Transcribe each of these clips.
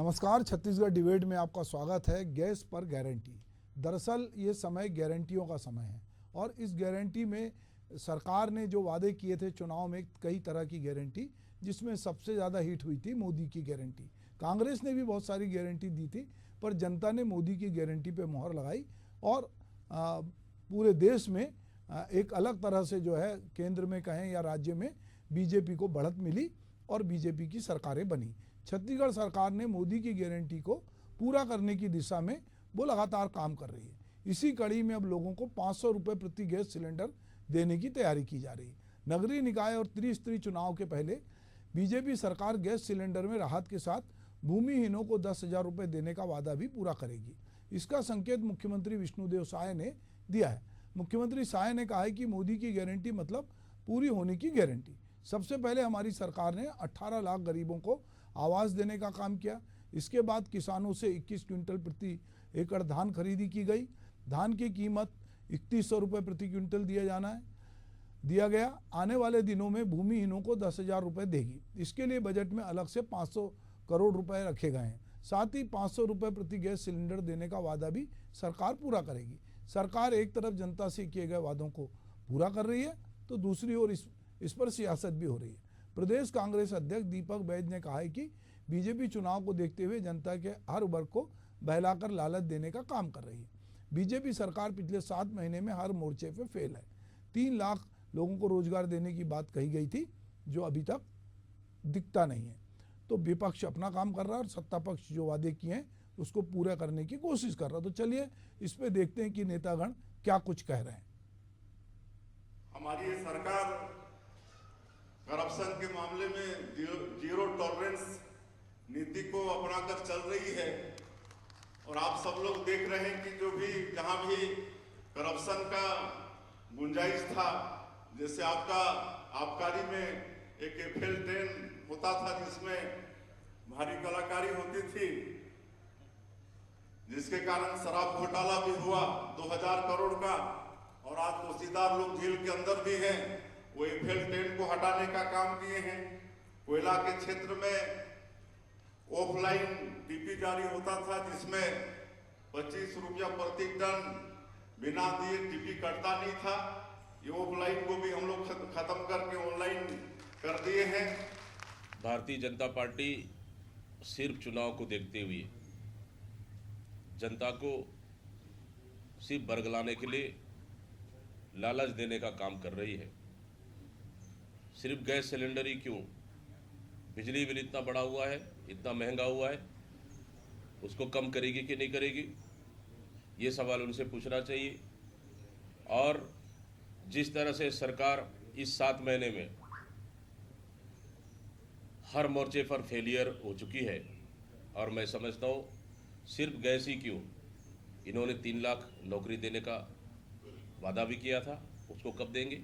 नमस्कार, छत्तीसगढ़ डिबेट में आपका स्वागत है। गैस पर गारंटी, दरअसल ये समय गारंटियों का समय है और इस गारंटी में सरकार ने जो वादे किए थे चुनाव में, कई तरह की गारंटी, जिसमें सबसे ज़्यादा हिट हुई थी मोदी की गारंटी। कांग्रेस ने भी बहुत सारी गारंटी दी थी, पर जनता ने मोदी की गारंटी पे मोहर लगाई और पूरे देश में एक अलग तरह से जो है केंद्र में कहें या राज्य में बीजेपी को बढ़त मिली और बीजेपी की सरकारें बनी। छत्तीसगढ़ सरकार ने मोदी की गारंटी को पूरा करने की दिशा में वो लगातार काम कर रही है। इसी कड़ी में अब लोगों को 500 रुपये प्रति गैस सिलेंडर देने की तैयारी की जा रही है। नगरीय निकाय और त्रिस्तरीय चुनाव के पहले बीजेपी सरकार गैस सिलेंडर में राहत के साथ भूमिहीनों को 10,000 रुपये देने का वादा भी पूरा करेगी। इसका संकेत मुख्यमंत्री विष्णुदेव साय ने दिया है। मुख्यमंत्री साय ने कहा है कि मोदी की गारंटी मतलब पूरी होने की गारंटी। सबसे पहले हमारी सरकार ने 18 लाख गरीबों को आवास देने का काम किया। इसके बाद किसानों से 21 क्विंटल प्रति एकड़ धान खरीदी की गई। धान की कीमत 3100 रुपये प्रति क्विंटल दिया गया। आने वाले दिनों में भूमिहीनों को 10,000 रुपये देगी। इसके लिए बजट में अलग से 500 करोड़ रुपए रखे गए हैं। साथ ही 500 रुपये प्रति गैस सिलेंडर देने का वादा भी सरकार पूरा करेगी। सरकार एक तरफ जनता से किए गए वादों को पूरा कर रही है तो दूसरी ओर इस पर सियासत भी हो रही है। प्रदेश कांग्रेस अध्यक्ष दीपक बैज ने कहा है कि बीजेपी चुनाव को देखते हुए जनता के हर वर्ग को बहलाकर लालच देने का काम कर रही है। बीजेपी सरकार पिछले 7 महीने में हर मोर्चे पे फेल है। 3 लाख लोगों को रोजगार देने की बात कही गई थी, जो अभी तक दिखता नहीं है। तो विपक्ष अपना काम कर रहा है और सत्ता पक्ष जो वादे किए हैं उसको पूरा करने की कोशिश कर रहा है। तो चलिए इस पे देखते हैं कि नेतागण क्या कुछ कह रहे हैं। हमारी सरकार करप्शन के मामले में जीरो टॉलरेंस नीति को अपनाकर चल रही है और आप सब लोग देख रहे हैं कि जो भी जहां भी करप्शन का गुंजाइश था, जैसे आपका आबकारी में एक एफएल ट्रेन होता था जिसमें भारी कलाकारी होती थी, जिसके कारण शराब घोटाला भी हुआ 2000 करोड़ का, और आज दोषीदार लोग जेल के अंदर भी हैं। वो एफएल ट्रेन को हटाने का काम किए हैं। कोयला के क्षेत्र में ऑफलाइन टीपी जारी होता था जिसमें 25 रुपया प्रति टन बिना दिए टीपी कटता नहीं था। ये ऑफलाइन को भी हम लोग खत्म करके ऑनलाइन कर दिए हैं। भारतीय जनता पार्टी सिर्फ चुनाव को देखते हुए जनता को सिर्फ बरगलाने के लिए लालच देने का काम कर रही है। सिर्फ गैस सिलेंडर ही क्यों, बिजली बिल इतना बढ़ा हुआ है, इतना महंगा हुआ है, उसको कम करेगी कि नहीं करेगी, ये सवाल उनसे पूछना चाहिए। और जिस तरह से सरकार इस 7 महीने में हर मोर्चे पर फेलियर हो चुकी है, और मैं समझता हूँ सिर्फ गैस ही क्यों, इन्होंने 3 लाख नौकरी देने का वादा भी किया था, उसको कब देंगे।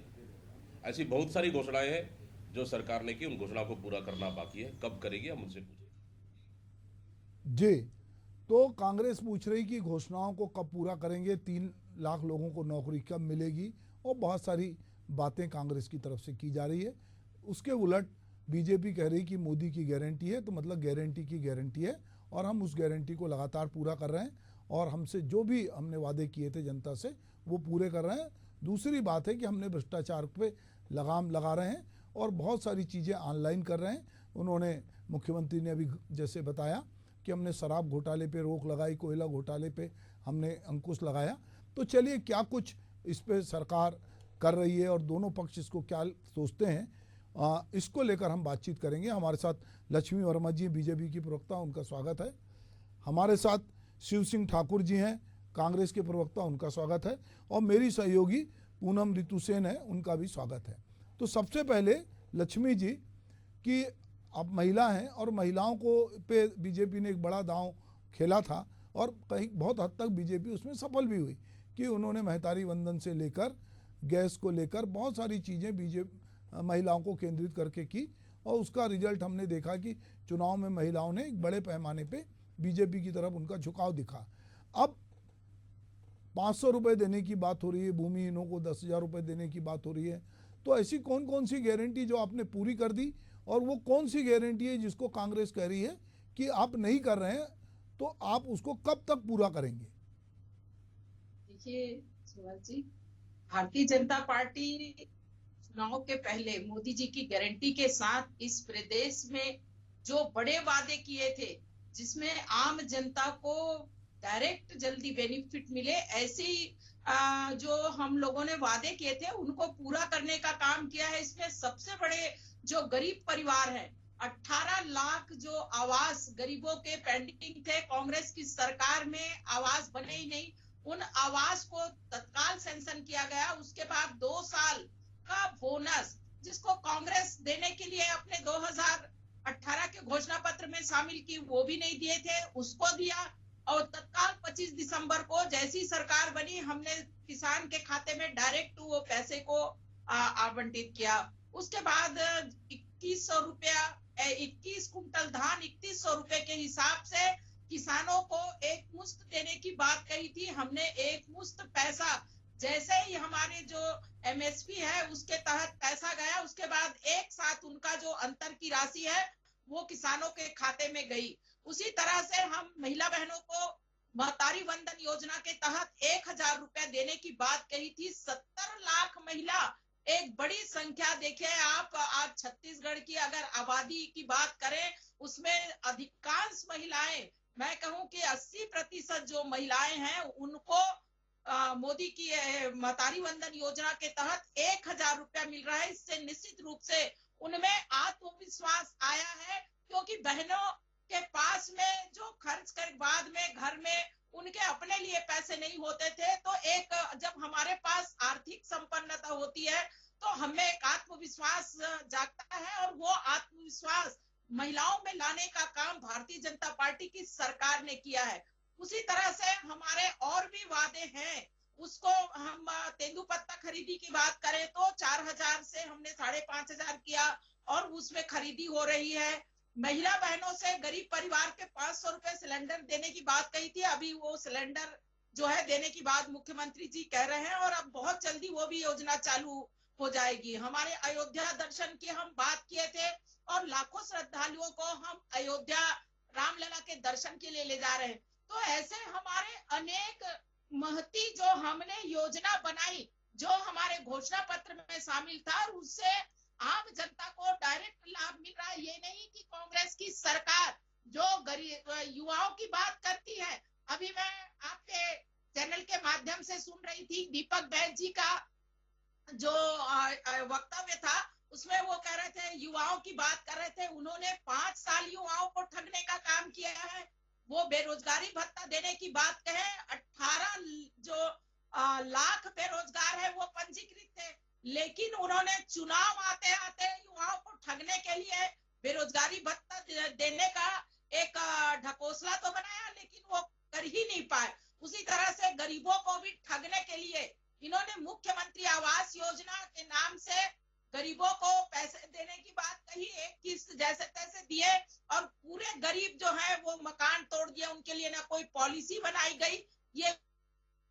ऐसी बहुत सारी घोषणाएं हैं जो सरकार ने की, उन घोषणाओं को पूरा करना बाकी है, कब करेगी हम उनसे पूछें। जी, तो कांग्रेस पूछ रही कि घोषणाओं को कब पूरा करेंगे, 3 लाख लोगों को नौकरी कब मिलेगी, और बहुत सारी बातें कांग्रेस की तरफ से की जा रही है। उसके उलट बीजेपी कह रही कि मोदी की गारंटी है तो मतलब गारंटी की गारंटी है और हम उस गारंटी को लगातार पूरा कर रहे हैं और हमसे जो भी हमने वादे किए थे जनता से वो पूरे कर रहे हैं। दूसरी बात है कि हमने भ्रष्टाचार पे लगाम लगा रहे हैं और बहुत सारी चीज़ें ऑनलाइन कर रहे हैं। उन्होंने, मुख्यमंत्री ने अभी जैसे बताया कि हमने शराब घोटाले पे रोक लगाई, कोयला घोटाले पे हमने अंकुश लगाया। तो चलिए क्या कुछ इस पे सरकार कर रही है और दोनों पक्ष इसको क्या सोचते हैं, इसको लेकर हम बातचीत करेंगे। हमारे साथ लक्ष्मी वर्मा जी बीजेपी की प्रवक्ता, उनका स्वागत है। हमारे साथ शिव सिंह ठाकुर जी हैं, कांग्रेस के प्रवक्ता, उनका स्वागत है। और मेरी सहयोगी पूनम ऋतु सेन है, उनका भी स्वागत है। तो सबसे पहले लक्ष्मी जी, कि आप महिला हैं और महिलाओं को पे बीजेपी ने एक बड़ा दांव खेला था और कहीं बहुत हद तक बीजेपी उसमें सफल भी हुई कि उन्होंने महतारी वंदन से लेकर गैस को लेकर बहुत सारी चीज़ें बीजेपी महिलाओं को केंद्रित करके की और उसका रिजल्ट हमने देखा कि चुनाव में महिलाओं ने एक बड़े पैमाने पे बीजेपी की तरफ उनका झुकाव दिखा। अब 500 रुपये देने की बात हो रही है, भूमिहीनों को 10,000 रुपये देने की बात हो रही है। तो ऐसी कौन कौन सी गारंटी जो आपने पूरी कर दी और वो कौन सी गारंटी है जिसको कांग्रेस कह रही है कि आप नहीं कर रहे हैं तो आप उसको कब तक पूरा करेंगे? देखिए सुभाष जी, भारतीय जनता पार्टी चुनाव के पहले मोदी जी की गारंटी के साथ इस प्रदेश में जो बड़े वादे किए थे, जिसमें आम जनता को डायरेक्ट जल्दी बेनिफिट मिले, ऐसी जो हम लोगों ने वादे किए थे उनको पूरा करने का काम किया है। इसमें सबसे बड़े जो गरीब परिवार है, 18 लाख जो आवास गरीबों के पेंडिंग थे, कांग्रेस की सरकार में आवास बने ही नहीं, उन आवास को तत्काल सैंक्शन किया गया। उसके बाद 2 साल का बोनस जिसको कांग्रेस देने के लिए अपने 2018 के घोषणा पत्र में शामिल की, वो भी नहीं दिए थे, उसको दिया। और तत्काल 25 दिसंबर को जैसी सरकार बनी, हमने किसान के खाते में डायरेक्ट वो पैसे को आवंटित किया। उसके बाद 2100 रुपया, 21 कुंटल धान 3100 रुपए के हिसाब से किसानों को एक मुश्त देने की बात कही थी। हमने एक मुश्त पैसा, जैसे ही हमारे जो एमएसपी है उसके तहत पैसा गया, उसके बाद एक साथ उनका जो अंतर की राशि है वो किसानों के खाते में गई। उसी तरह से हम महिला बहनों को महतारी वंदन योजना के तहत 1000 रुपया देने की बात कही थी। 70 लाख महिला, एक बड़ी संख्या। देखिए आप, आज छत्तीसगढ़ की अगर आबादी की बात करें, उसमें अधिकांश महिलाएं, मैं कहूं कि 80% जो महिलाएं हैं उनको मोदी की महतारी वंदन योजना के तहत 1000 रुपया मिल रहा है। इससे निश्चित रूप से उनमें आत्मविश्वास आया है, क्योंकि बहनों के पास में जो खर्च कर बाद में घर में उनके अपने लिए पैसे नहीं होते थे, तो एक जब हमारे पास आर्थिक संपन्नता होती है तो हमें एक आत्मविश्वास जागता है, और वो आत्मविश्वास महिलाओं में लाने का काम भारतीय जनता पार्टी की सरकार ने किया है। उसी तरह से हमारे और भी वादे हैं। उसको हम तेंदुपत्ता खरीदी की बात करें तो 4000 से हमने 5500 किया, और उसमें खरीदी हो रही है। महिला बहनों से गरीब परिवार के 500 रुपए सिलेंडर देने की बात कही थी, अभी वो सिलेंडर जो है देने की बात मुख्यमंत्री जी कह रहे हैं, और अब बहुत जल्दी वो भी योजना चालू हो जाएगी। हमारे अयोध्या दर्शन की हम बात किए थे, और लाखों श्रद्धालुओं को हम अयोध्या रामलला के दर्शन के लिए ले जा रहे हैं। तो ऐसे हमारे अनेक महती जो हमने योजना बनाई, जो हमारे घोषणा पत्र में शामिल था, उससे आम जनता को डायरेक्ट लाभ मिल रहा है। ये नहीं कि कांग्रेस की सरकार जो गरीब युवाओं की बात करती है। अभी मैं आपके चैनल के माध्यम से सुन रही थी दीपक बैज जी का जो वक्तव्य था, उसमें वो कह रहे थे, युवाओं की बात कर रहे थे। उन्होंने 5 साल युवाओं को ठगने का काम किया है। वो बेरोजगारी भत्ता देने की बात कहे, 18 जो लाख बेरोजगार है वो पंजीकृत थे, लेकिन उन्होंने चुनाव आते आते युवाओं को ठगने के लिए बेरोजगारी भत्ता देने का एक ढकोसला तो बनाया, लेकिन वो कर ही नहीं पाए। उसी तरह से गरीबों को भी ठगने के लिए इन्होंने मुख्यमंत्री आवास योजना के नाम से गरीबों को पैसे देने की बात कही, एक किस्त जैसे तैसे दिए, और पूरे गरीब जो है वो मकान तोड़ दिया, उनके लिए ना कोई पॉलिसी बनाई गई। ये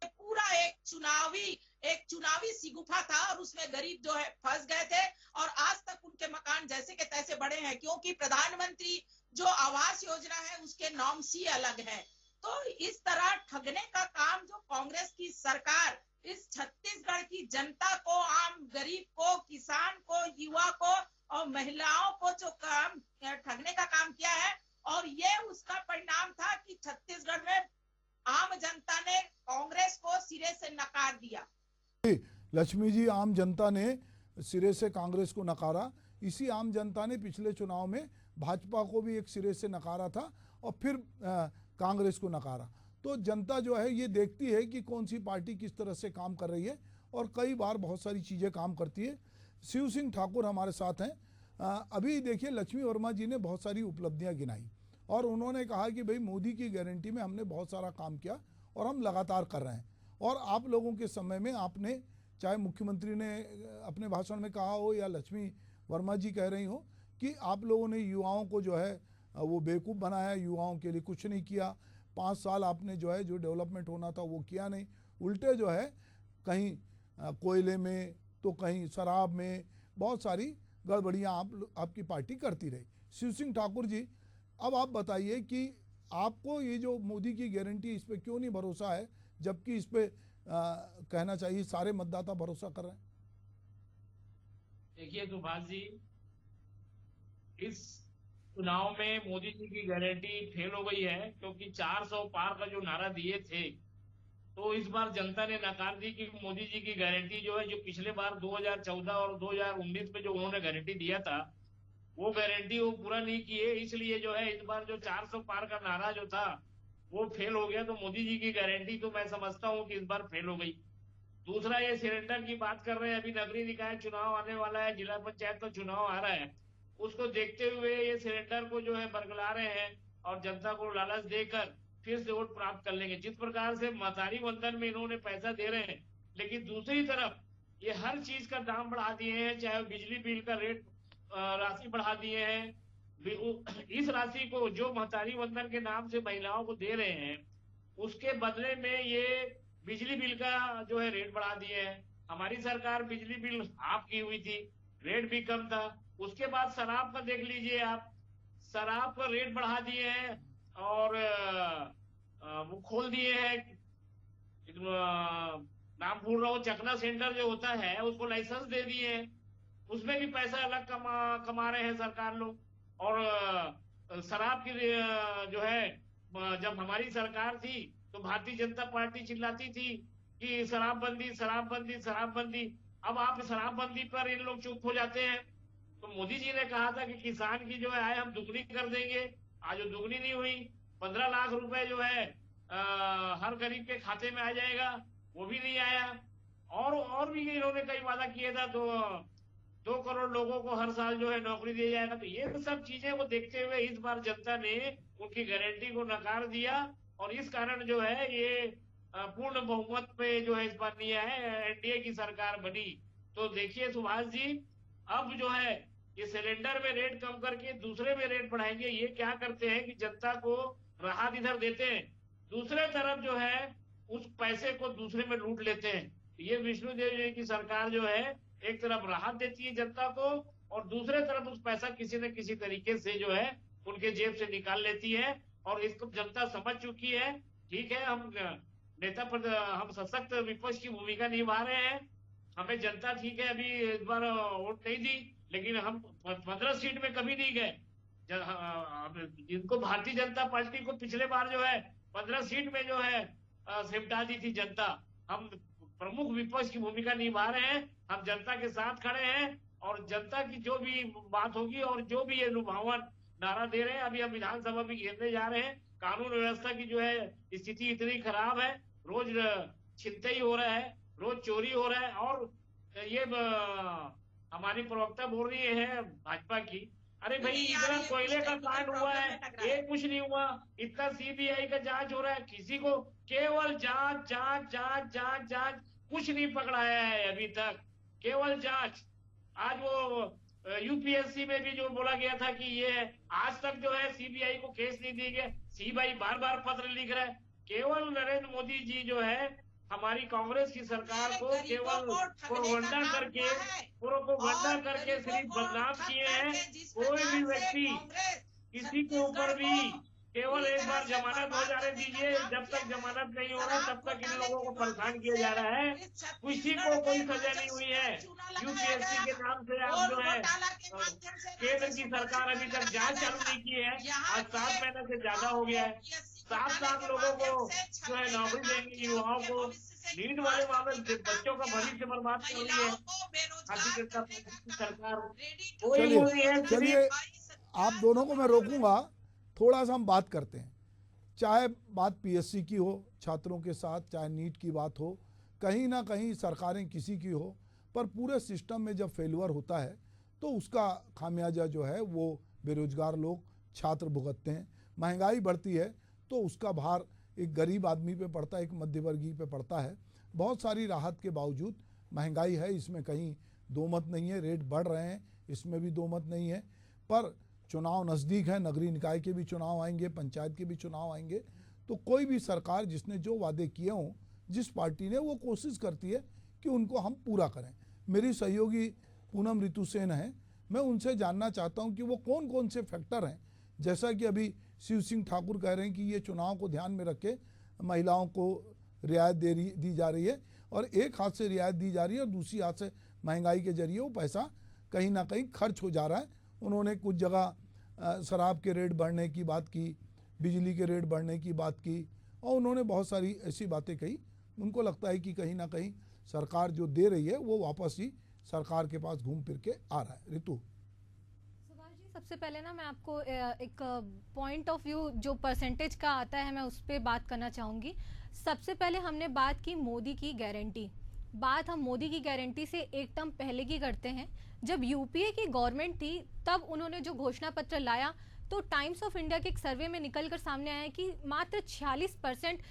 पूरा एक चुनावी सिगुफा था, और उसमें गरीब जो है फंस गए थे, और आज तक उनके मकान जैसे के तैसे बड़े हैं, क्योंकि प्रधानमंत्री जो आवास योजना है उसके नॉर्म्स ही अलग है। तो इस तरह ठगने का काम जो कांग्रेस की सरकार इस छत्तीसगढ़ की जनता को, आम गरीब को, किसान को, युवा को और महिलाओं को जो काम ठगने का काम किया है, और ये उसका परिणाम था कि छत्तीसगढ़ में आम जनता ने कांग्रेस को सिरे से नकार दिया। लक्ष्मी जी, आम जनता ने सिरे से कांग्रेस को नकारा। इसी आम जनता ने पिछले चुनाव में भाजपा को भी एक सिरे से नकारा था, और फिर कांग्रेस को नकारा। तो जनता जो है ये देखती है कि कौन सी पार्टी किस तरह से काम कर रही है, और कई बार बहुत सारी चीज़ें काम करती है। शिव सिंह ठाकुर हमारे साथ हैं। अभी देखिए, लक्ष्मी वर्मा जी ने बहुत सारी उपलब्धियां गिनाई, और उन्होंने कहा कि भाई मोदी की गारंटी में हमने बहुत सारा काम किया और हम लगातार कर रहे हैं। और आप लोगों के समय में आपने, चाहे मुख्यमंत्री ने अपने भाषण में कहा हो या लक्ष्मी वर्मा जी कह रही हो, कि आप लोगों ने युवाओं को जो है वो बेवकूफ़ बनाया, युवाओं के लिए कुछ नहीं किया। 5 साल आपने जो है जो डेवलपमेंट होना था वो किया नहीं, उल्टे जो है कहीं कोयले में तो कहीं शराब में बहुत सारी गड़बड़ियाँ आपकी पार्टी करती रही। शिव सिंह ठाकुर जी, अब आप बताइए कि आपको ये जो मोदी की गारंटी, इस पे क्यों नहीं भरोसा है, जबकि इस पे कहना चाहिए सारे मतदाता भरोसा कर रहे हैं। देखिए सुभाष जी, इस चुनाव में मोदी जी की गारंटी फेल हो गई है, क्योंकि 400 पार का जो नारा दिए थे, तो इस बार जनता ने नकार दी कि मोदी जी की गारंटी जो है, जो पिछले बार 2014 और 2019 में जो उन्होंने गारंटी दिया था, वो गारंटी वो पूरा नहीं किए। इसलिए जो है इस बार जो 400 पार का नारा जो था वो फेल हो गया। तो मोदी जी की गारंटी तो मैं समझता हूँ कि इस बार फेल हो गई। दूसरा, ये सिलेंडर की बात कर रहे हैं, अभी नगरीय निकाय चुनाव आने वाला है, जिला पंचायत का चुनाव आ रहा है, उसको देखते हुए ये सिलेंडर को जो है बरगला रहे हैं और जनता को लालच देकर फिर से वोट प्राप्त कर लेंगे। जिस प्रकार से महतारी वंदन में इन्होंने पैसा दे रहे हैं, लेकिन दूसरी तरफ ये हर चीज का दाम बढ़ा दिए हैं, चाहे बिजली बिल का रेट राशि बढ़ा दिए हैं। इस राशि को जो महतारी वंदन के नाम से महिलाओं को दे रहे हैं, उसके बदले में ये बिजली बिल का जो है रेट बढ़ा दिए हैं। हमारी सरकार बिजली बिल हाफ की हुई थी, रेट भी कम था। उसके बाद शराब का देख लीजिए आप, शराब का रेट बढ़ा दिए हैं और वो खोल दिए हैं, नाम भूल रहा हूँ, चखना सेंटर जो होता है उसको लाइसेंस दे दिए हैं, उसमें भी पैसा अलग कमा रहे हैं सरकार लोग। और शराब की जो है, जब हमारी सरकार थी तो भारतीय जनता पार्टी चिल्लाती थी कि शराबबंदी शराबबंदी शराबबंदी। अब आप शराबबंदी पर इन लोग चुप हो जाते हैं। तो मोदी जी ने कहा था कि किसान की जो है आय हम दुगनी कर देंगे, आज वो दुगनी नहीं हुई। 15 लाख रुपए जो है हर गरीब के खाते में आ जाएगा, वो भी नहीं आया। और भी इन्होंने कई वादा किया था, तो 2 करोड़ लोगों को हर साल जो है नौकरी दिया जाएगा। तो ये सब चीजें को देखते हुए इस बार जनता ने उनकी गारंटी को नकार दिया और इस कारण जो है ये पूर्ण बहुमत पे जो है इस बार नहीं है, एनडीए की सरकार बनी। तो देखिए सुभाष जी, अब जो है ये सिलेंडर में रेट कम करके दूसरे में रेट बढ़ाएंगे। ये क्या करते हैं कि जनता को राहत इधर देते हैं, दूसरे तरफ जो है उस पैसे को दूसरे में लूट लेते हैं। ये विष्णुदेव जी की सरकार जो है एक तरफ राहत देती है जनता को और दूसरे तरफ उस पैसा किसी न किसी तरीके से जो है उनके जेब से निकाल लेती है। और इसको जनता समझ चुकी है। ठीक है, हम नेता पर हम सशक्त विपक्ष की भूमिका निभा रहे हैं, हमें जनता ठीक है अभी इस बार वोट नहीं दी, लेकिन हम 15 सीट में कभी नहीं गए। जिनको भारतीय जनता पार्टी को पिछले बार जो है 15 सीट में जो है सिमटा दी थी जनता। हम प्रमुख विपक्ष की भूमिका निभा रहे हैं, हम जनता के साथ खड़े हैं और जनता की जो भी बात होगी और जो भी ये लुभावन नारा दे रहे हैं। अभी हम विधानसभा भी घेरने जा रहे हैं। कानून व्यवस्था की जो है स्थिति इतनी खराब है, रोज छिनतई हो रहा है, रोज चोरी हो रहा है। और ये हमारी प्रवक्ता बोल रही है भाजपा की, अरे भाई इतना कोयले का कांड हुआ है, ये कुछ नहीं हुआ, इतना सीबीआई का जांच हो रहा है, किसी को केवल जांच जांच जांच जांच जांच, कुछ नहीं पकड़ाया है अभी तक, केवल जांच। आज वो यूपीएससी में भी जो बोला गया था कि ये आज तक जो है सीबीआई को केस नहीं दी गया, सीबीआई बार बार पत्र लिख रहा है। केवल नरेंद्र मोदी जी जो है हमारी कांग्रेस की सरकार को केवल प्रोपगंडा करके सिर्फ बदनाम किए हैं। कोई भी व्यक्ति किसी के ऊपर भी केवल एक बार जमानत हो जाने दीजिए, जब तक जमानत नहीं हो रहा तब तक इन लोगों को परेशान किया जा रहा है। किसी को कोई सजा नहीं हुई है। यूपीएससी के नाम से आप जो है केंद्र की सरकार अभी तक जांच चालू नहीं की है। आज 7 महीने से ज्यादा हो गया है। 7 लाख लोगों को जो है नौकरी देंगे, युवाओं को नीट वाले मामले बच्चों का भविष्य बर्बाद कर रही है भारतीय जनता पार्टी की सरकार। चलिए आप दोनों को मैं रोकूंगा, थोड़ा सा हम बात करते हैं। चाहे बात पीएससी की हो छात्रों के साथ, चाहे नीट की बात हो, कहीं ना कहीं सरकारें किसी की हो, पर पूरे सिस्टम में जब फेल्यूर होता है तो उसका खामियाजा जो है वो बेरोजगार लोग, छात्र भुगतते हैं। महंगाई बढ़ती है तो उसका भार एक गरीब आदमी पे पड़ता है, एक मध्यवर्गीय पे पड़ता है। बहुत सारी राहत के बावजूद महंगाई है, इसमें कहीं दो मत नहीं है। रेट बढ़ रहे हैं, इसमें भी दो मत नहीं है। पर चुनाव नज़दीक है, नगरीय निकाय के भी चुनाव आएंगे, पंचायत के भी चुनाव आएंगे, तो कोई भी सरकार जिसने जो वादे किए हों, जिस पार्टी ने, वो कोशिश करती है कि उनको हम पूरा करें। मेरी सहयोगी पूनम ऋतु सेन है, मैं उनसे जानना चाहता हूं कि वो कौन कौन से फैक्टर हैं जैसा कि अभी शिव सिंह ठाकुर कह रहे हैं कि ये चुनाव को ध्यान में रख के महिलाओं को रियायत दी जा रही है, और एक हाथ से रियायत दी जा रही है और दूसरी हाथ से महंगाई के जरिए वो पैसा कहीं ना कहीं खर्च हो जा रहा है। उन्होंने कुछ जगह शराब के रेट बढ़ने की बात की, बिजली के रेट बढ़ने की बात की, और उन्होंने बहुत सारी ऐसी बातें कही। उनको लगता है कि कहीं ना कहीं सरकार जो दे रही है वो वापस ही सरकार के पास घूम फिर के आ रहा है। ऋतु, सबसे पहले ना मैं आपको एक पॉइंट ऑफ व्यू जो परसेंटेज का आता है मैं उस पर बात करना चाहूँगी। सबसे पहले हमने बात की मोदी की गारंटी। बात हम मोदी की गारंटी से एक टर्म पहले की करते हैं। जब यूपीए की गवर्नमेंट थी तब उन्होंने जो घोषणा पत्र लाया तो टाइम्स ऑफ इंडिया के एक सर्वे में निकल कर सामने आया कि मात्र 46%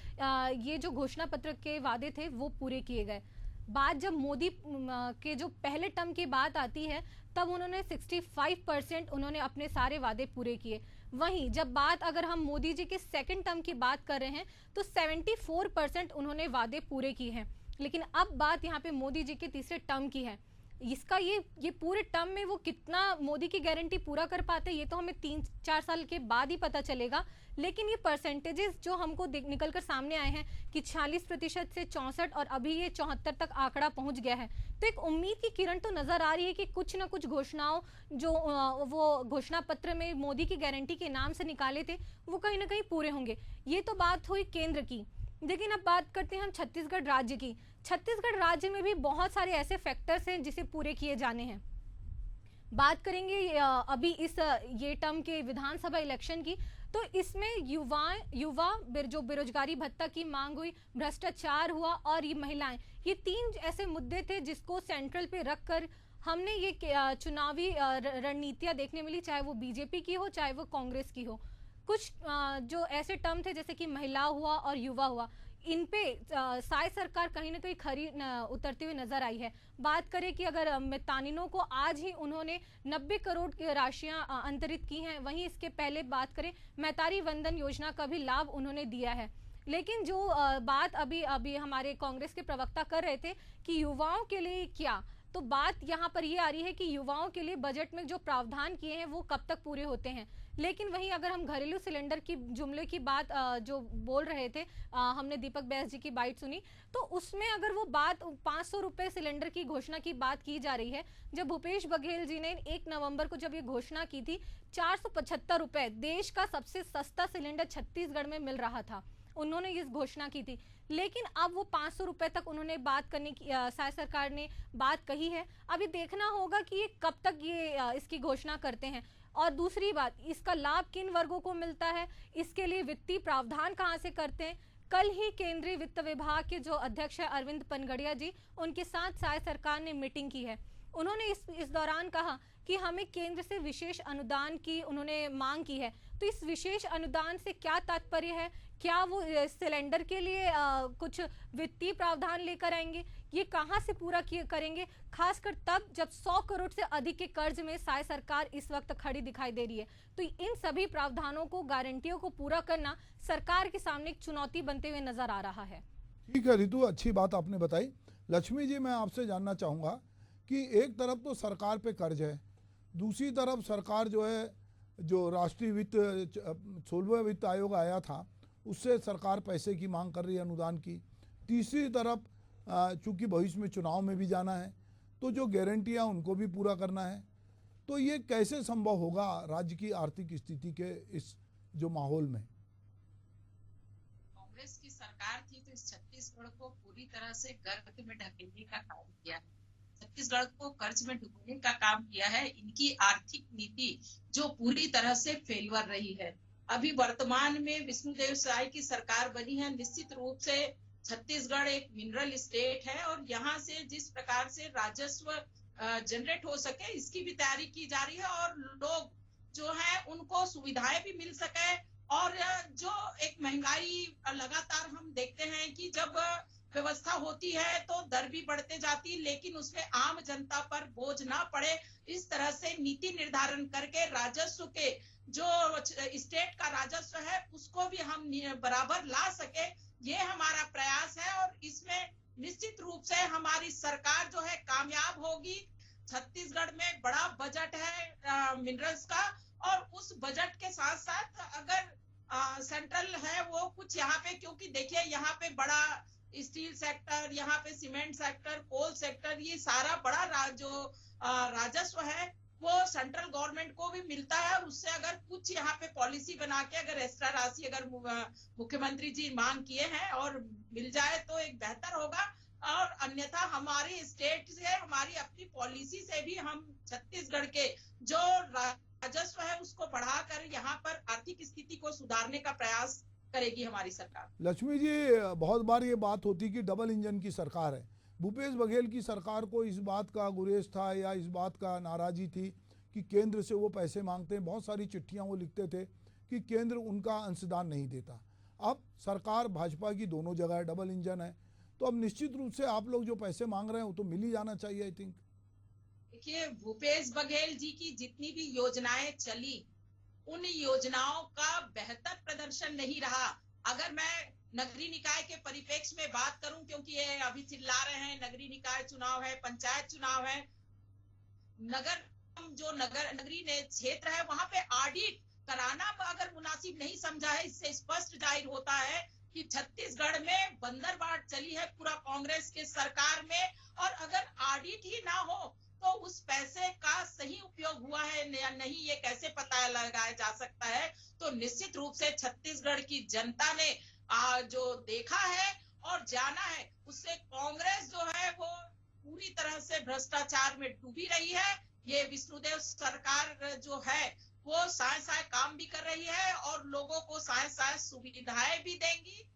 ये जो घोषणा पत्र के वादे थे वो पूरे किए गए। बात जब मोदी के जो पहले टर्म की बात आती है तब उन्होंने 65% उन्होंने अपने सारे वादे पूरे किए। वहीं जब बात अगर हम मोदी जी के सेकंड टर्म की बात कर रहे हैं तो 74% उन्होंने वादे पूरे किए हैं। लेकिन अब बात यहाँ पे मोदी जी के तीसरे टर्म की है। इसका ये पूरे टर्म में वो कितना मोदी की गारंटी पूरा कर पाते ये तो हमें 3-4 साल के बाद ही पता चलेगा। लेकिन ये परसेंटेजेस जो हमको निकल कर सामने आए हैं कि 46% से 64 और अभी ये 74 तक आंकड़ा पहुंच गया है, तो एक उम्मीद की किरण तो नजर आ रही है कि कुछ ना कुछ घोषणाओं जो वो घोषणा पत्र में मोदी की गारंटी के नाम से निकाले थे वो कहीं ना कहीं पूरे होंगे। ये तो बात हुई केंद्र की। लेकिन अब बात करते हैं हम छत्तीसगढ़ राज्य की। छत्तीसगढ़ राज्य में भी बहुत सारे ऐसे फैक्टर्स हैं जिसे पूरे किए जाने हैं। बात करेंगे अभी इस ये टर्म के विधानसभा इलेक्शन की, तो इसमें युवा जो बेरोजगारी भत्ता की मांग हुई, भ्रष्टाचार हुआ और ये महिलाएं, ये 3 ऐसे मुद्दे थे जिसको सेंट्रल पे रखकर हमने ये चुनावी रणनीतियां देखने मिली, चाहे वो बीजेपी की हो चाहे वो कांग्रेस की हो। कुछ जो ऐसे टर्म थे जैसे कि महिला हुआ और युवा हुआ, इन पे साय सरकार कहीं ना कहीं खरी उतरती हुई नजर आई है। बात करें कि अगर मितानिनों को आज ही उन्होंने 90 करोड़ की राशियां अंतरित की हैं, वहीं इसके पहले बात करें मैतारी वंदन योजना का भी लाभ उन्होंने दिया है। लेकिन जो बात अभी हमारे कांग्रेस के प्रवक्ता कर रहे थे कि युवाओं के लिए क्या, तो बात यहाँ पर ये आ रही है कि युवाओं के लिए बजट में जो प्रावधान किए हैं वो कब तक पूरे होते हैं। लेकिन वहीं अगर हम घरेलू सिलेंडर की जुमले की बात जो बोल रहे थे, हमने दीपक बैस जी की बाइट सुनी, तो उसमें अगर वो बात 500 रुपए सिलेंडर की घोषणा की बात की जा रही है, जब भूपेश बघेल जी ने 1 नवंबर को जब ये घोषणा की थी 475 रुपए देश का सबसे सस्ता सिलेंडर छत्तीसगढ़ में मिल रहा था, उन्होंने इस घोषणा की थी। लेकिन अब वो 500 रुपए तक उन्होंने बात करने की साय सरकार ने बात कही है। अभी देखना होगा कि ये कब तक ये इसकी घोषणा करते हैं। और दूसरी बात, इसका लाभ किन वर्गों को मिलता है, इसके लिए वित्तीय प्रावधान कहां से करते हैं। कल ही केंद्रीय वित्त विभाग के जो अध्यक्ष है अरविंद पनगड़िया जी, उनके साथ साय सरकार ने मीटिंग की है। उन्होंने इस दौरान कहा कि हमें केंद्र से विशेष अनुदान की उन्होंने मांग की है। तो इस विशेष अनुदान से क्या तात्पर्य है, क्या वो सिलेंडर के लिए कुछ वित्तीय प्रावधान लेकर आएंगे, ये कहां से पूरा करेंगे, खासकर तब जब 100 करोड़ से अधिक के कर्ज में साय सरकार इस वक्त खड़ी दिखाई दे रही है। तो इन सभी प्रावधानों को, गारंटियों को पूरा करना सरकार के सामने एक चुनौती बनते हुए नजर आ रहा है। ठीक है ऋतु, अच्छी बात आपने बताई। लक्ष्मी जी, मैं आपसे जानना चाहूँगा कि एक तरफ तो सरकार पे कर्ज है, दूसरी तरफ सरकार जो है, जो राष्ट्रीय वित्त 16वां वित्त आयोग आया था उससे सरकार पैसे की मांग कर रही है, अनुदान की। तीसरी तरफ चूंकि भविष्य में चुनाव में भी जाना है तो जो गारंटियां उनको भी पूरा करना है। तो ये कैसे संभव होगा राज्य की आर्थिक स्थिति के इस जो माहौल में? कांग्रेस की सरकार थी तो इस छत्तीसगढ़ को पूरी तरह से गर्त में ढकेलने का काम किया, छत्तीसगढ़ को कर्ज में डुबोने का काम किया है। इनकी आर्थिक नीति जो पूरी तरह से फेलवर रही है। अभी वर्तमान में विष्णुदेव साय की सरकार बनी है। निश्चित रूप से छत्तीसगढ़ एक मिनरल स्टेट है और यहाँ से जिस प्रकार से राजस्व जनरेट हो सके इसकी भी तैयारी की जा रही है और लोग जो है उनको सुविधाएं भी मिल सके। और जो एक महंगाई लगातार हम देखते हैं कि जब व्यवस्था होती है तो दर भी बढ़ते जाती, लेकिन उसमें आम जनता पर बोझ ना पड़े, इस तरह से नीति निर्धारण करके राजस्व के जो स्टेट का राजस्व है उसको भी हम बराबर ला सके, ये हमारा प्रयास है। और इसमें निश्चित रूप से हमारी सरकार जो है कामयाब होगी। छत्तीसगढ़ में बड़ा बजट है मिनरल्स का और उस बजट के साथ साथ अगर सेंट्रल है वो कुछ यहाँ पे, क्योंकि देखिए यहाँ पे बड़ा स्टील सेक्टर, यहाँ पे सीमेंट सेक्टर, कोल सेक्टर, ये सारा बड़ा जो राजस्व है वो सेंट्रल गवर्नमेंट को भी मिलता है। और उससे अगर कुछ यहाँ पे पॉलिसी बना के अगर एक्स्ट्रा राशि अगर मुख्यमंत्री जी मांग किए हैं और मिल जाए तो एक बेहतर होगा। और अन्यथा हमारी स्टेट से, हमारी अपनी पॉलिसी से भी हम छत्तीसगढ़ के जो राजस्व है उसको बढ़ाकर यहाँ पर आर्थिक स्थिति को सुधारने का प्रयास करेगी हमारी सरकार। लक्ष्मी जी, बहुत बार ये बात होती कि डबल इंजन की सरकार है। भूपेश बघेल की सरकार को इस बात का गुरेज था या इस बात का नाराजी थी कि केंद्र से वो पैसे मांगते हैं, बहुत सारी चिट्ठियां वो लिखते थे कि केंद्र उनका अंशदान नहीं देता। अब सरकार भाजपा की दोनों जगह है, डबल इंजन है, तो अब निश्चित रूप से आप लोग जो पैसे मांग रहे हैं वो तो मिल ही जाना चाहिए आई थिंक। देखिए, भूपेश बघेल जी की जितनी भी योजनाएं चली उन योजनाओं का बेहतर प्रदर्शन नहीं रहा। अगर मैं नगरीय निकाय के परिप्रेक्ष्य में बात करूं, क्योंकि ये अभी चिल्ला रहे हैं नगरीय निकाय चुनाव है, पंचायत चुनाव है, नगरीय क्षेत्र है वहां पे ऑडिट कराना अगर मुनासिब नहीं समझा है, इससे स्पष्ट जाहिर होता है कि छत्तीसगढ़ में बंदरबाट चली है पूरा कांग्रेस के सरकार में। और अगर ऑडिट ही ना हो तो उस पैसे का सही उपयोग हुआ है या नहीं ये कैसे पता लगाया जा सकता है। तो निश्चित रूप से छत्तीसगढ़ की जनता ने जो देखा है और जाना है, उससे कांग्रेस जो है वो पूरी तरह से भ्रष्टाचार में डूबी रही है। ये विष्णुदेव सरकार जो है वो साय साय काम भी कर रही है और लोगों को साय साय सुविधाएं भी देंगी।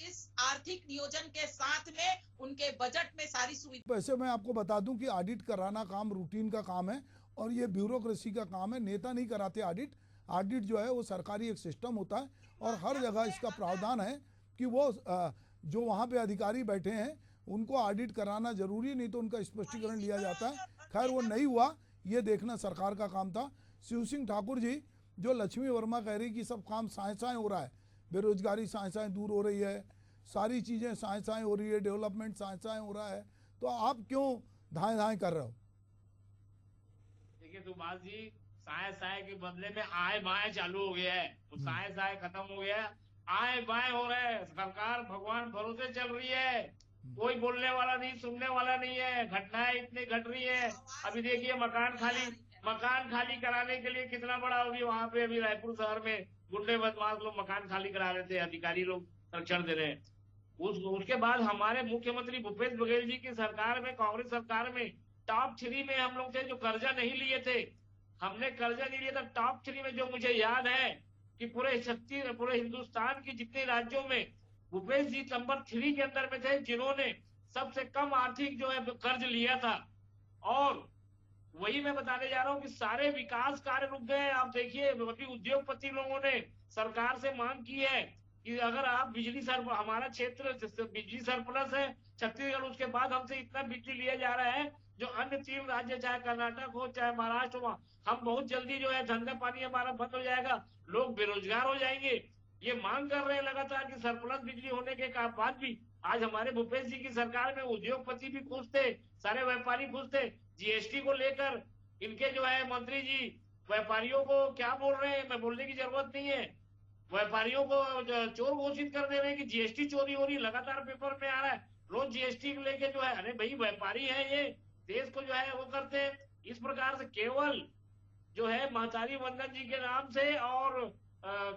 इस आर्थिक नियोजन के साथ में उनके बजट में सारी सुविधा। वैसे मैं आपको बता दूं कि ऑडिट कराना काम रूटीन का काम है और ये ब्यूरोक्रेसी का काम है, नेता नहीं कराते ऑडिट। ऑडिट जो है वो सरकारी एक सिस्टम होता है और हर जगह इसका प्रावधान है कि वो जो वहाँ पे अधिकारी बैठे हैं उनको ऑडिट कराना जरूरी, नहीं तो उनका स्पष्टीकरण लिया जाता है। खैर वो नहीं हुआ, ये देखना सरकार का काम था। शिव सिंह ठाकुर जी, जो लक्ष्मी वर्मा कह रही कि सब काम साए साए हो रहा है, बेरोजगारी साए साए दूर हो रही है, सारी चीज़ें साए साए हो रही है, डेवलपमेंट साए साए हो रहा है, तो आप क्यों धाए धाए कर रहे हो? देखिए सुभाष जी, साए साए के बदले में आए बाएं चालू हो गया है। तो साए साए खत्म हो गया, आए बाएं हो रहे हैं। सरकार भगवान भरोसे चल रही है, कोई बोलने वाला नहीं, सुनने वाला नहीं है। घटनाएं इतनी घट रही है। अभी देखिए मकान खाली कराने के लिए कितना बड़ा अभी वहां पे अभी रायपुर शहर में गुंडे बदमाश लोग मकान खाली करा रहे थे, अधिकारी लोग संरक्षण दे रहे हैं। उसके बाद हमारे मुख्यमंत्री भूपेश बघेल जी की सरकार में, कांग्रेस सरकार में टॉप 3 में हम लोग थे जो कर्जा नहीं लिए थे। हमने कर्जा नहीं लिया था। टॉप 3 में जो मुझे याद है कि पूरे हिंदुस्तान की जितने राज्यों में भूपेश जी नंबर 3 के अंदर में थे जिन्होंने सबसे कम आर्थिक जो है कर्ज लिया था। और वही मैं बताने जा रहा हूँ कि सारे विकास कार्य रुक गए। आप देखिए अभी उद्योगपति लोगों ने सरकार से मांग की है कि अगर आप हमारा क्षेत्र बिजली सरप्लस है छत्तीसगढ़, उसके बाद हमसे इतना बिजली लिया जा रहा है जो अन्य 3 राज्य, चाहे कर्नाटक हो चाहे महाराष्ट्र हो, हम बहुत जल्दी जो है धंधा पानी हमारा बंद हो जाएगा, लोग बेरोजगार हो जाएंगे। ये मांग कर रहे हैं लगातार कि सरप्लस बिजली होने के बाद भी आज हमारे भूपेश जी की सरकार में उद्योगपति भी खुश थे, सारे व्यापारी खुश थे। जीएसटी को लेकर इनके जो है मंत्री जी व्यापारियों को क्या बोल रहे हैं, मैं बोलने की जरूरत नहीं है, व्यापारियों को चोर घोषित कर दे रहे हैं कि जीएसटी चोरी हो रही, लगातार पेपर में आ रहा है। रोज जीएसटी को लेके जो है, अरे भाई व्यापारी है, ये देश को जो है वो करते हैं। इस प्रकार से केवल जो है महतारी वंदन जी के नाम से और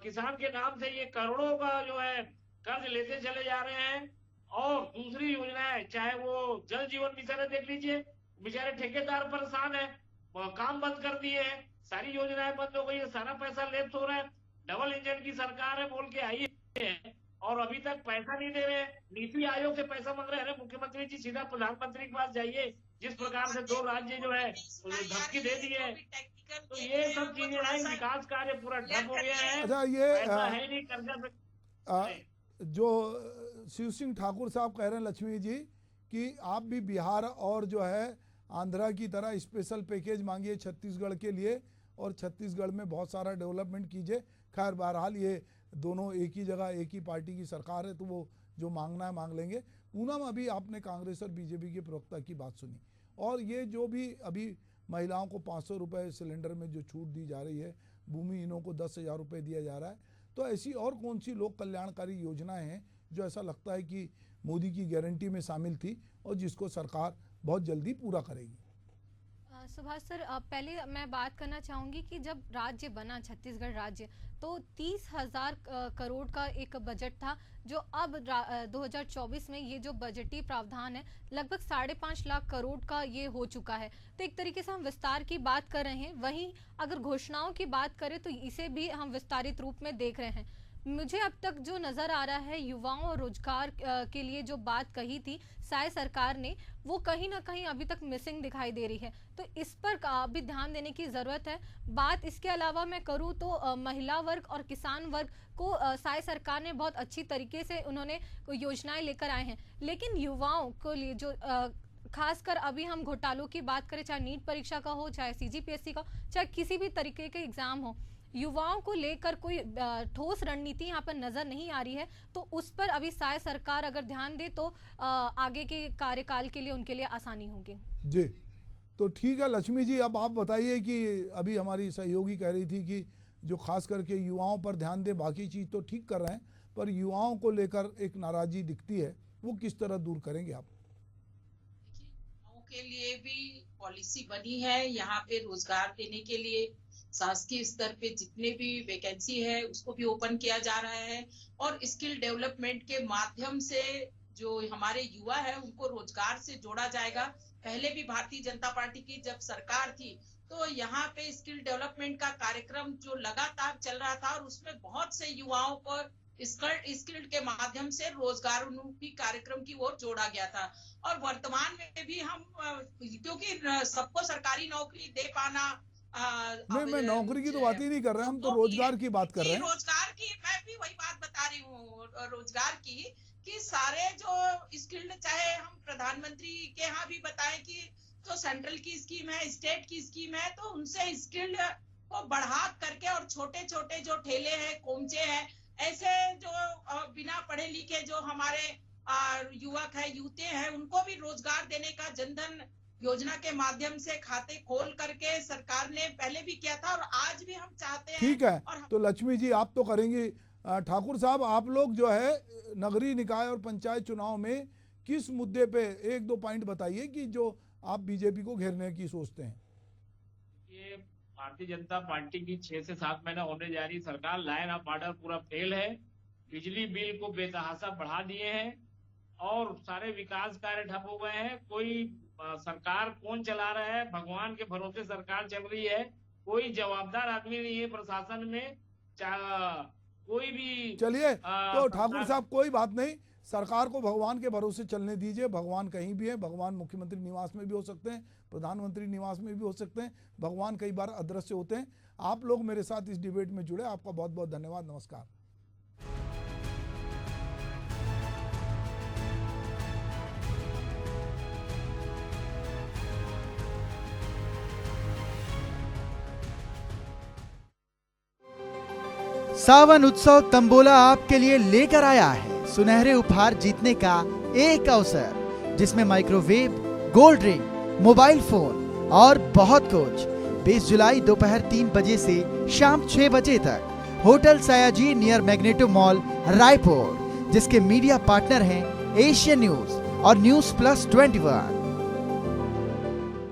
किसान के नाम से ये करोड़ों का जो है कर्ज लेते चले जा रहे हैं। और दूसरी योजनाएं, चाहे वो जल जीवन मिशन है, देख लीजिए बेचारे ठेकेदार परेशान है, काम बंद कर दिए हैं, सारी योजनाएं बंद हो गई है, सारा पैसा लैप्स हो रहा है। डबल इंजन की सरकार है बोल के आई है और अभी तक पैसा नहीं दे रहे हैं। नीति आयोग से पैसा मांग रहे हैं। अरे मुख्यमंत्री जी सीधा प्रधानमंत्री के पास जाइए। जिस प्रकार से 2 राज्य जो है धमकी दे दी है, तो ये सब चीजें हैं, विकास कार्य पूरा ठप हो गया है। अच्छा, ये ऐसा है नहीं कर्जा जो शिव सिंह ठाकुर साहब कह रहे हैं लक्ष्मी जी कि आप भी बिहार और जो है आंध्रा की तरह स्पेशल पैकेज मांगिए छत्तीसगढ़ के लिए और छत्तीसगढ़ में बहुत सारा डेवलपमेंट कीजिए। खैर बहरहाल ये दोनों एक ही जगह एक ही पार्टी की सरकार है, तो वो जो मांगना है मांग लेंगे। पूनम, अभी आपने कांग्रेस और बीजेपी के प्रवक्ता की बात सुनी और ये जो भी अभी महिलाओं को 500 रुपये सिलेंडर में जो छूट दी जा रही है, भूमिहीनों को 10,000 रुपये दिया जा रहा है। तो ऐसी और कौन सी लोक कल्याणकारी योजनाएं हैं जो ऐसा लगता है कि मोदी की गारंटी में शामिल थी और जिसको सरकार बहुत जल्दी पूरा करेगी? सुभाष सर, पहले मैं बात करना चाहूँगी कि जब राज्य बना छत्तीसगढ़ राज्य, तो 30,000 करोड़ का एक बजट था, जो अब 2024 में ये जो बजटीय प्रावधान है लगभग 5.5 लाख करोड़ का ये हो चुका है। तो एक तरीके से हम विस्तार की बात कर रहे हैं। वहीं अगर घोषणाओं की बात करें तो इसे भी हम विस्तारित रूप में देख रहे हैं। मुझे अब तक जो नज़र आ रहा है, युवाओं और रोजगार के लिए जो बात कही थी साय सरकार ने, वो कहीं ना कहीं अभी तक मिसिंग दिखाई दे रही है। तो इस पर भी ध्यान देने की ज़रूरत है। बात इसके अलावा मैं करूँ तो महिला वर्ग और किसान वर्ग को साय सरकार ने बहुत अच्छी तरीके से उन्होंने योजनाएं लेकर आए हैं, लेकिन युवाओं को लिए जो खासकर अभी हम घोटालों की बात करें, चाहे नीट परीक्षा का हो, चाहे CGPSC का, चाहे किसी भी तरीके के एग्जाम हो, युवाओं को लेकर कोई ठोस रणनीति यहाँ पर नजर नहीं आ रही है। तो उस पर अभी साय सरकार अगर ध्यान दे तो आगे के कार्यकाल के लिए उनके लिए आसानी होगी। जी, तो ठीक है लक्ष्मी जी, अब आप बताइए कि अभी हमारी सहयोगी कह रही थी कि जो खास करके युवाओं पर ध्यान दे, बाकी चीज़ तो ठीक कर रहे हैं, पर युवाओं को लेकर एक नाराजगी दिखती है, वो किस तरह दूर करेंगे आप? युवाओं के लिए भी पॉलिसी बनी है, यहाँ पे रोजगार देने के लिए शासकीय स्तर पे जितने भी वैकेंसी है उसको भी ओपन किया जा रहा है, और स्किल डेवलपमेंट के माध्यम से जो हमारे युवा है उनको रोजगार से जोड़ा जाएगा। पहले भी भारतीय जनता पार्टी की जब सरकार थी तो यहाँ पे स्किल डेवलपमेंट का कार्यक्रम जो लगातार चल रहा था, और उसमें बहुत से युवाओं को स्किल्ड के माध्यम से रोजगारोन्मुखी कार्यक्रम की ओर जोड़ा गया था। और वर्तमान में भी हम, क्योंकि सबको सरकारी नौकरी दे पाना, नहीं, मैं नौकरी की तो बात ही नहीं कर रहे, हम तो रोजगार की बात कर रहे हैं। रोजगार की मैं भी वही बात बता रही हूँ, रोजगार की, कि सारे जो स्किल्ड, चाहे हम प्रधानमंत्री के यहाँ भी बताएं कि जो सेंट्रल की स्कीम है, स्टेट की स्कीम है, तो उनसे स्किल्ड को बढ़ा करके, और छोटे छोटे जो ठेले हैं, कोमचे हैं, ऐसे जो बिना पढ़े लिखे जो हमारे युवक है, युवतियां हैं, उनको भी रोजगार देने का जनधन योजना के माध्यम से खाते खोल करके सरकार ने पहले भी किया था, और आज भी हम चाहते हैं। ठीक है, तो लक्ष्मी जी आप तो करेंगी। ठाकुर साहब, आप लोग जो है नगरीय निकाय और पंचायत चुनाव में किस मुद्दे पे 1-2 पॉइंट बताइए कि जो आप बीजेपी को घेरने की सोचते हैं? ये भारतीय जनता पार्टी की 6 से 7 महीना होने जा रही सरकार, लाइन ऑफ ऑर्डर पूरा फेल है। बिजली बिल को बेतहाशा बढ़ा दिए हैं और सारे विकास कार्य ठप हो गए हैं। कोई सरकार कौन चला रहा है, भगवान के भरोसे सरकार चल रही है। कोई जवाबदार आदमी नहीं है प्रशासन में, कोई भी। चलिए, तो ठाकुर साहब कोई बात नहीं, सरकार को भगवान के भरोसे चलने दीजिए। भगवान कहीं भी है, भगवान मुख्यमंत्री निवास में भी हो सकते हैं, प्रधानमंत्री निवास में भी हो सकते हैं, भगवान कई बार अदृश्य होते हैं। आप लोग मेरे साथ इस डिबेट में जुड़े, आपका बहुत बहुत धन्यवाद। नमस्कार। सावन उत्सव तंबोला आपके लिए लेकर आया है सुनहरे उपहार जीतने का एक अवसर, जिसमें microwave, gold ring, mobile phone और बहुत कुछ। 20 जुलाई दोपहर 3 बजे से शाम 6 बजे तक hotel Sayaji near magneto mall, Raipur, जिसके मीडिया पार्टनर हैं एशियन न्यूज और न्यूज प्लस 21।